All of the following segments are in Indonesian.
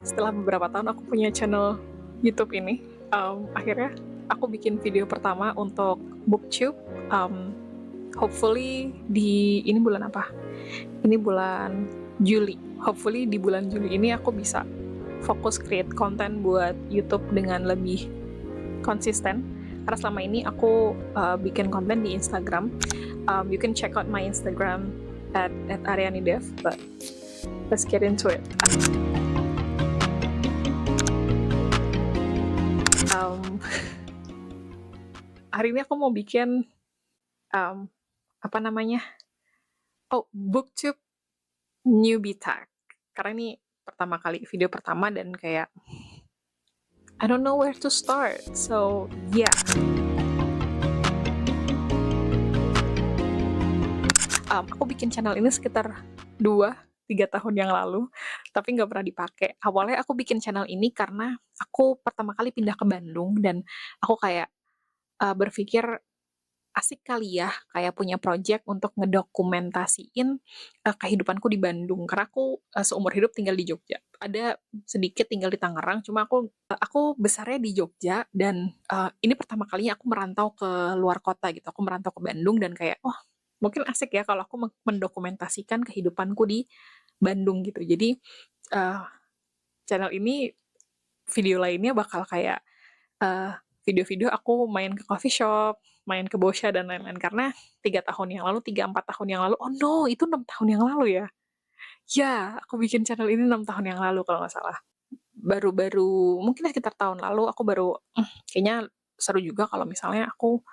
setelah beberapa tahun aku punya channel YouTube ini, akhirnya aku bikin video pertama untuk BookTube, hopefully ini bulan apa? Ini bulan Juli. Hopefully di bulan Juli ini aku bisa fokus create konten buat YouTube dengan lebih konsisten. Karena selama ini aku bikin konten di Instagram. You can check out my Instagram at @aryanidev, but let's get into it. Hari ini aku mau bikin apa namanya? BookTube newbie tag. Karena ini video pertama dan kayak I don't know where to start. So, yeah. Aku bikin channel ini sekitar 2-3 tahun yang lalu, tapi nggak pernah dipakai. Awalnya aku bikin channel ini karena aku pertama kali pindah ke Bandung dan aku kayak berpikir asik kali ya kayak punya project untuk ngedokumentasiin kehidupanku di Bandung. Karena aku seumur hidup tinggal di Jogja. Ada sedikit tinggal di Tangerang, cuma aku besarnya di Jogja dan ini pertama kalinya aku merantau ke luar kota gitu. Aku merantau ke Bandung dan kayak, oh mungkin asik ya kalau aku mendokumentasikan kehidupanku di Bandung gitu. Jadi channel ini video lainnya bakal kayak video-video aku main ke coffee shop, main ke Boscha dan lain-lain. Karena 3-4 tahun yang lalu, oh no, itu 6 tahun yang lalu ya? Ya, aku bikin channel ini 6 tahun yang lalu kalau nggak salah. Baru-baru, mungkin sekitar tahun lalu aku baru, kayaknya seru juga kalau misalnya aku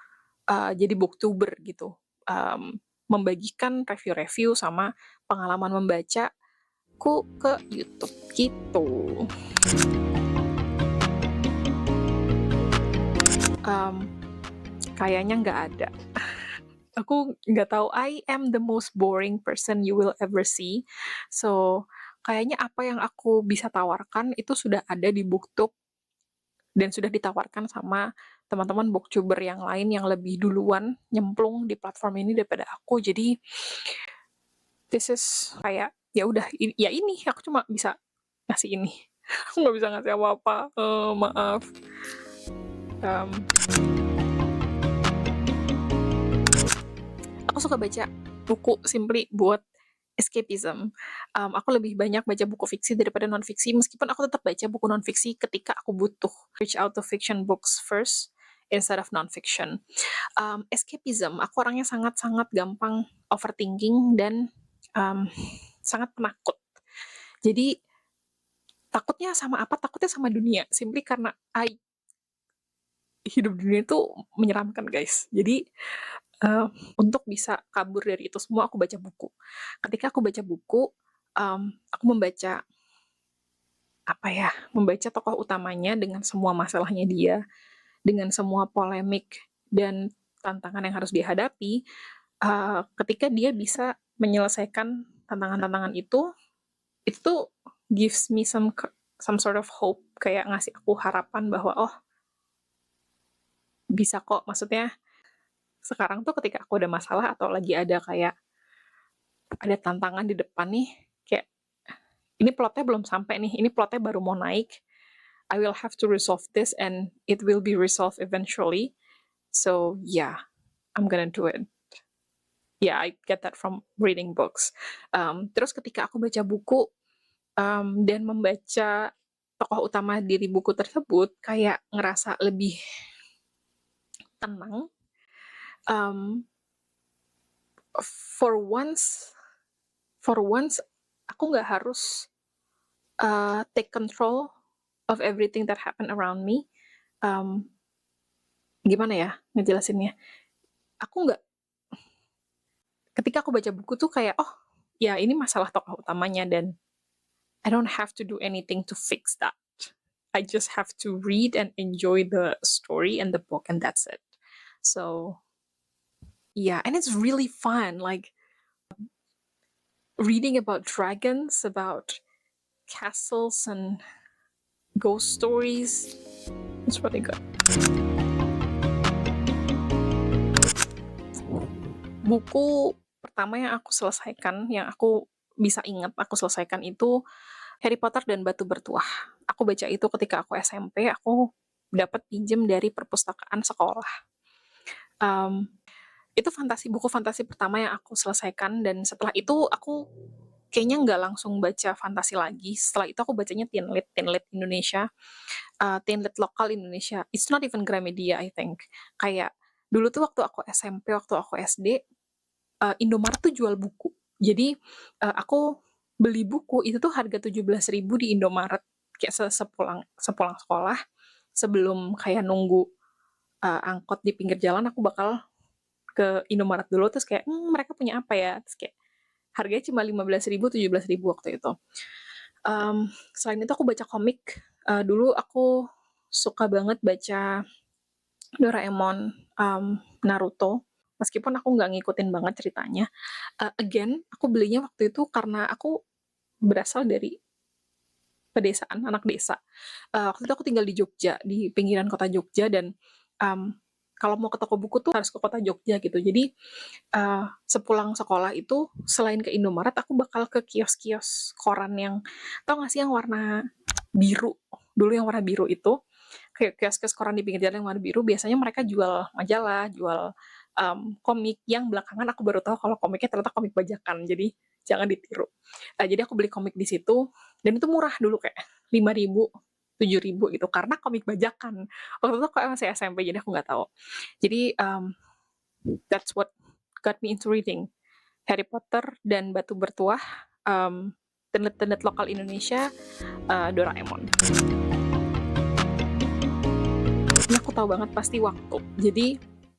jadi booktuber gitu. Membagikan review-review sama pengalaman membacaku ke YouTube gitu. Kayaknya nggak ada. Aku nggak tahu, I am the most boring person you will ever see. So, kayaknya apa yang aku bisa tawarkan itu sudah ada di BookTube dan sudah ditawarkan sama teman-teman booktuber yang lain yang lebih duluan nyemplung di platform ini daripada aku. Jadi, this is kayak ya udah ya ini aku cuma bisa ngasih ini. Aku nggak bisa ngasih apa-apa. Maaf. Aku suka baca buku simply buat escapism. Aku lebih banyak baca buku fiksi daripada non-fiksi, meskipun aku tetap baca buku non-fiksi ketika aku butuh. Reach out to fiction books first instead of non-fiction. Escapism, aku orangnya sangat-sangat gampang overthinking dan sangat penakut. Jadi, takutnya sama apa? Takutnya sama dunia. Simply karena hidup di dunia itu menyeramkan, guys. Jadi, untuk bisa kabur dari itu semua, aku baca buku. Ketika aku baca buku, aku membaca tokoh utamanya dengan semua masalahnya dia, dengan semua polemik dan tantangan yang harus dihadapi. Ketika dia bisa menyelesaikan tantangan-tantangan itu gives me some sort of hope, kayak ngasih aku harapan bahwa oh bisa kok. Maksudnya sekarang tuh ketika aku ada masalah atau lagi ada kayak ada tantangan di depan nih, kayak ini plotnya belum sampai nih, ini plotnya baru mau naik, I will have to resolve this and it will be resolved eventually. So yeah, I'm gonna do it. Yeah, I get that from reading books. Terus ketika aku baca buku dan membaca tokoh utama diri buku tersebut, kayak ngerasa lebih tenang. For once, aku nggak harus take control of everything that happen around me. Gimana ya ngejelasinnya? Ketika aku baca buku tuh kayak, oh ya ini masalah tokoh utamanya dan I don't have to do anything to fix that. I just have to read and enjoy the story and the book and that's it. So yeah, and it's really fun, like reading about dragons, about castles and ghost stories. It's really good. Buku pertama yang aku selesaikan, yang aku bisa ingat aku selesaikan itu Harry Potter dan Batu Bertuah. Aku baca itu ketika aku SMP, aku dapat pinjem dari perpustakaan sekolah. Um, itu buku fantasi pertama yang aku selesaikan, dan setelah itu aku kayaknya nggak langsung baca fantasi lagi. Setelah itu aku bacanya teen lit Indonesia, teen lit lokal Indonesia. It's not even Gramedia, I think. Kayak dulu tuh waktu aku SMP, waktu aku SD, Indomaret tuh jual buku. Jadi aku beli buku itu tuh harga 17.000 di Indomaret, kayak sepulang sepulang sekolah, sebelum kayak nunggu angkot di pinggir jalan, aku bakal ke Indomaret dulu, terus kayak mereka punya apa ya, terus kayak harganya cuma 15.000 17.000 waktu itu. Selain itu aku baca komik. Dulu aku suka banget baca Doraemon, Naruto, meskipun aku nggak ngikutin banget ceritanya. Again, aku belinya waktu itu karena aku berasal dari pedesaan, anak desa. Waktu itu aku tinggal di Jogja, di pinggiran kota Jogja, dan kalau mau ke toko buku tuh harus ke kota Jogja gitu. Jadi sepulang sekolah itu, selain ke Indomaret, aku bakal ke kios-kios koran yang, tau gak sih yang warna biru? Dulu yang warna biru itu, kayak kios-kios koran di pinggir jalan yang warna biru, biasanya mereka jual majalah, jual komik, yang belakangan aku baru tahu kalau komiknya ternyata komik bajakan, jadi jangan ditiru. Jadi aku beli komik di situ, dan itu murah dulu, kayak 5.000, 7.000 gitu, karena komik bajakan. Waktu itu aku masih SMP, jadi aku nggak tahu. Jadi that's what got me into reading. Harry Potter dan Batu Bertuah, tenet-tenet lokal Indonesia, Doraemon. Ini aku tahu banget pasti waktu. Jadi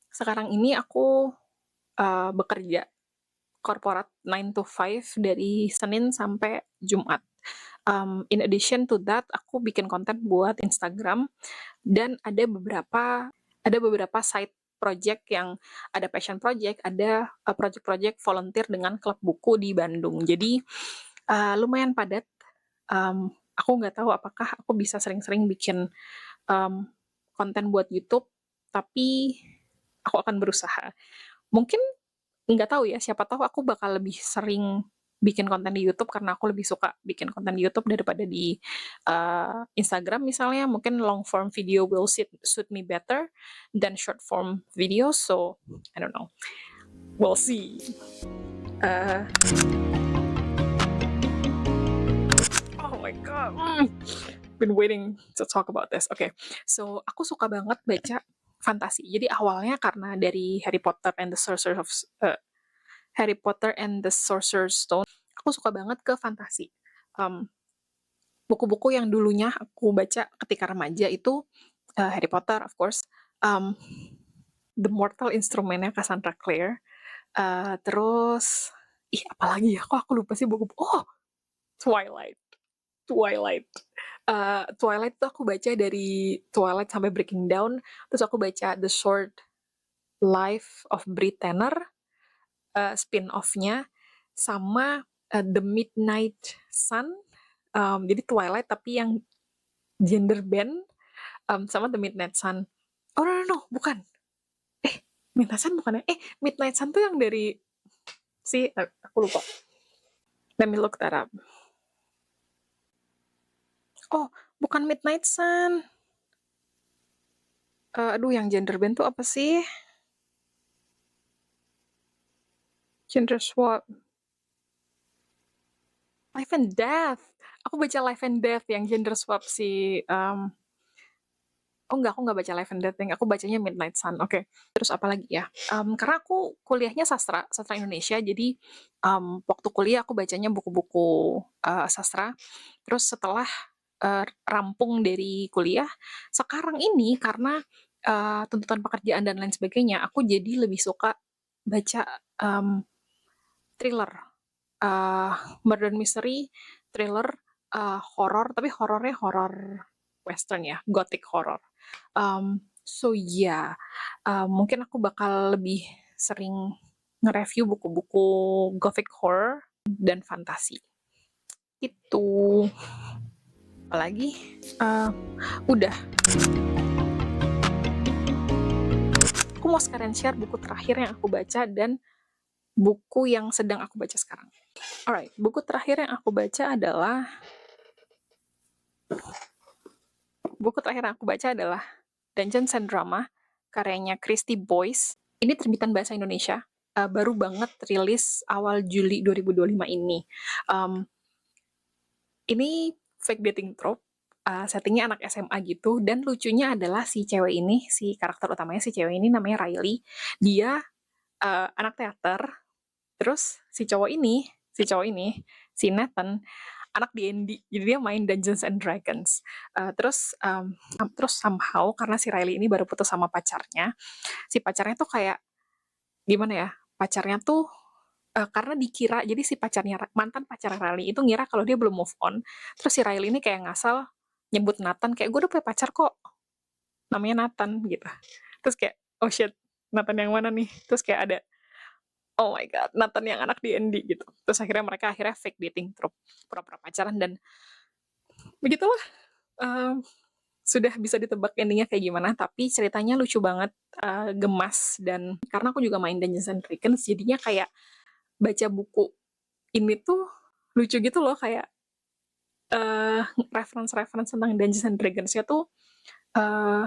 sekarang ini aku bekerja korporat 9 to 5 dari Senin sampai Jumat. In addition to that, aku bikin konten buat Instagram, dan ada beberapa side project, yang ada passion project, ada project-project volunteer dengan klub buku di Bandung. Jadi lumayan padat. Aku nggak tahu apakah aku bisa sering-sering bikin konten buat YouTube, tapi aku akan berusaha. Mungkin nggak tahu ya, siapa tahu aku bakal lebih sering bikin konten di YouTube, karena aku lebih suka bikin konten di YouTube daripada di Instagram misalnya. Mungkin long form video will suit me better than short form video, so I don't know, we'll see. Oh my god, been waiting to talk about this. Okay, so aku suka banget baca fantasi. Jadi awalnya karena dari Harry Potter and the Sorcerer's Stone, aku suka banget ke fantasi. Buku-buku yang dulunya aku baca ketika remaja itu Harry Potter, of course, The Mortal Instrument-nya Cassandra Clare, terus apalagi ya, kok aku lupa sih buku. Twilight. Twilight tuh aku baca dari Twilight sampai Breaking Down, terus aku baca The Short Life of Brit Tanner, spin-off-nya, sama The Midnight Sun. Jadi Twilight tapi yang gender bend, sama The Midnight Sun. Oh no, bukan. Midnight Sun bukan ya? Midnight Sun tuh yang dari aku lupa. Let me look that up. Oh, bukan Midnight Sun. Yang gender bend tuh apa sih? Gender swap. Life and Death. Aku baca Life and Death yang gender swap si aku nggak baca Life and Death, aku bacanya Midnight Sun. Oke. Terus apa lagi ya? Karena aku kuliahnya sastra Indonesia, jadi waktu kuliah aku bacanya buku-buku sastra. Terus setelah rampung dari kuliah, sekarang ini karena tuntutan pekerjaan dan lain sebagainya, aku jadi lebih suka baca thriller, murder mystery, thriller, horror, tapi horornya horror western ya, gothic horror. So yeah, mungkin aku bakal lebih sering nge-review buku-buku gothic horror dan fantasi. Itu. Apalagi? Udah. Aku mau sekalian share buku terakhir yang aku baca dan buku yang sedang aku baca sekarang. Alright, buku terakhir yang aku baca adalah Buku terakhir yang aku baca adalah Dungeons and Drama, karyanya Christy Boyce. Ini terbitan bahasa Indonesia, baru banget rilis awal Juli 2025 ini. Ini fake dating trope, settingnya anak SMA gitu, dan lucunya adalah si cewek ini, si karakter utamanya si cewek ini namanya Riley. Dia anak teater, terus si cowok ini, si Nathan, anak D&D, jadi dia main Dungeons and Dragons. Terus somehow karena si Riley ini baru putus sama pacarnya, si pacarnya tuh kayak gimana ya? Pacarnya tuh karena dikira, jadi si mantan pacar Riley itu ngira kalau dia belum move on. Terus si Riley ini kayak ngasal nyebut Nathan, kayak gue udah punya pacar kok, namanya Nathan gitu. Terus kayak oh shit, Nathan yang mana nih? Terus kayak ada oh my god, Nathan yang anak D&D gitu. Terus mereka fake dating, pura-pura pacaran, dan begitulah. Um, sudah bisa ditebak endingnya kayak gimana, tapi ceritanya lucu banget, gemas, dan karena aku juga main Dungeons and Dragons, jadinya kayak baca buku ini tuh lucu gitu loh, kayak reference-reference tentang Dungeons and Dragons-nya tuh uh,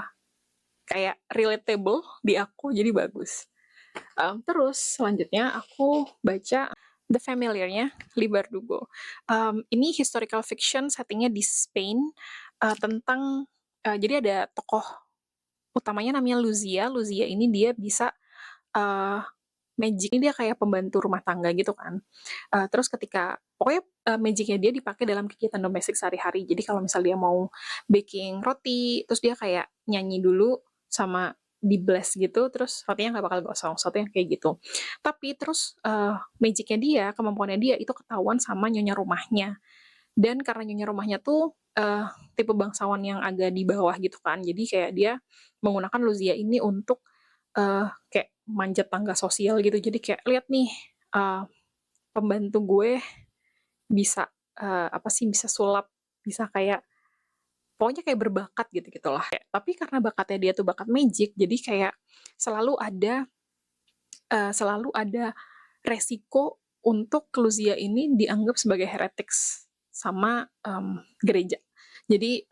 kayak relatable di aku, jadi bagus. Terus selanjutnya aku baca The Familiar-nya Leigh Bardugo. Ini historical fiction, settingnya di Spain, tentang jadi ada tokoh utamanya namanya Luzia. Luzia ini dia bisa magic, ini dia kayak pembantu rumah tangga gitu kan. Terus ketika pokoknya magicnya dia dipakai dalam kegiatan domestik sehari-hari. Jadi kalau misalnya dia mau baking roti, terus dia kayak nyanyi dulu sama di blast gitu, terus rotinya nggak bakal gosong, sesuatu yang kayak gitu. Tapi terus magicnya dia, kemampuannya dia itu ketahuan sama nyonya rumahnya. Dan karena nyonya rumahnya tuh tipe bangsawan yang agak di bawah gitu kan, jadi kayak dia menggunakan Luzia ini untuk kayak manjat tangga sosial gitu. Jadi kayak lihat nih, uh, pembantu gue bisa apa sih, bisa sulap, bisa kayak pokoknya kayak berbakat gitu gitulah. Tapi karena bakatnya dia tuh bakat magic, jadi kayak selalu ada resiko untuk Luzia ini dianggap sebagai heretics sama gereja. Jadi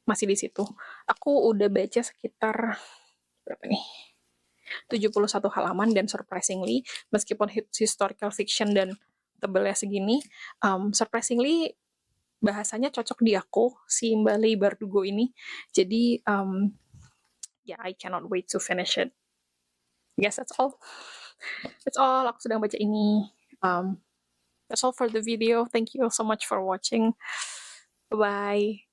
masih di situ. Aku udah baca sekitar berapa nih? 71 halaman, dan surprisingly, meskipun historical fiction dan tebelnya segini, surprisingly bahasanya cocok di aku, si Mbak Leigh Bardugo ini. Jadi yeah, I cannot wait to finish it. Yes, that's all. That's all. Aku sedang baca ini. That's all for the video. Thank you so much for watching. Bye.